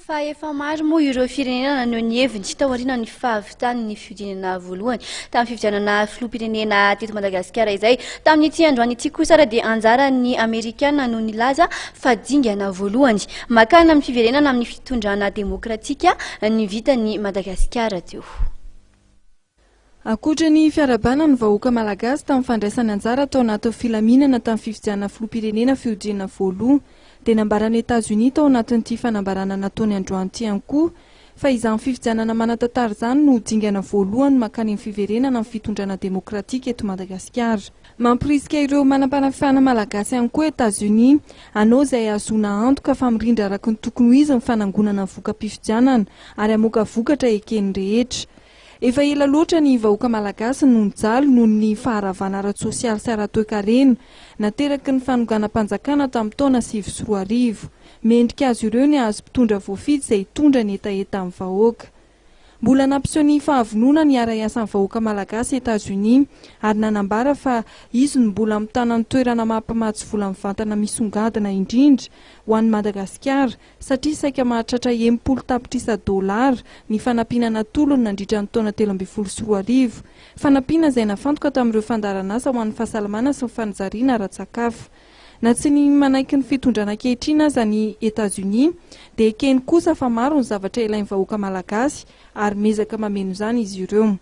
Fa efa maro moa ireo firenena no nieviny tao aoriana ny fahavitany ny fiodinana voalohany tamin'ny fifidianana filoham-pirenena teto Madagasikara izay tamin'ity androany ity kosa raha dia anjara ny Amerikana no nilaza fa dingana voalohany makana amin'ny fiverenana amin'ny fitondrana demokratika ny vitan'ny Madagasikara teo. Ankoatra ny fiarabana ny vahoaka malagasy tamin'ny fandraisany anjara tao anaty filaminana tamin'ny fifidianana filoham-pirenena fiodinana voalohany dia nambaran'ny États-Unis tao anatin'ity fanambarana nataony androany ity ihany koa fa izany fifidianana manatantara izany no dingana voalohany makany amin'ny fiverenana amin'ny fitondrana demokratika eto Madagasikara. Mampirisika ireo manam-panafihana malagasy ihany koa États-Unis anao izay azona antoka fa mirindra araka ny tokony ho izy ny fanangonana ny voka-pifidianana ary hamoaka vokatra ekeny rehetra. Efa ela loatra ny vahoaka malagasy no nijaly noho ny faharavana ara-tsosialy sy ara-toe-karena nateraky ny fanonganam-panjakana tamin'ny taona 2004. Mendrika azy ireo ny azo mpitondra voafidy izay hitondra ny etaeta amin'ny vahoaka. Mbola nampiseho ny fahavonona ny ara-iasany vahoaka malagasy États-Unis ary nanambara fa izy no mbola mitana ny toerana mampamatsy vola mivantana misongadina indrindra ho an'ny Madagasikara satria saika mahatratra $70 ny fanampiana tolony nandritra ny taona 2014. Fanampiana izay nafantoka tamin'ireo fandaran'asa ho an'ny fahasalamana sy ny fanajariana ara-tsakafo. Na tsy ny manaiky ny fitondrana ankehitriny aza ny États-Unis dia ekeny kosa fa maro ny zavatra ilain'ny vahoaka malagasy ary mezaka mameno izany izy ireo.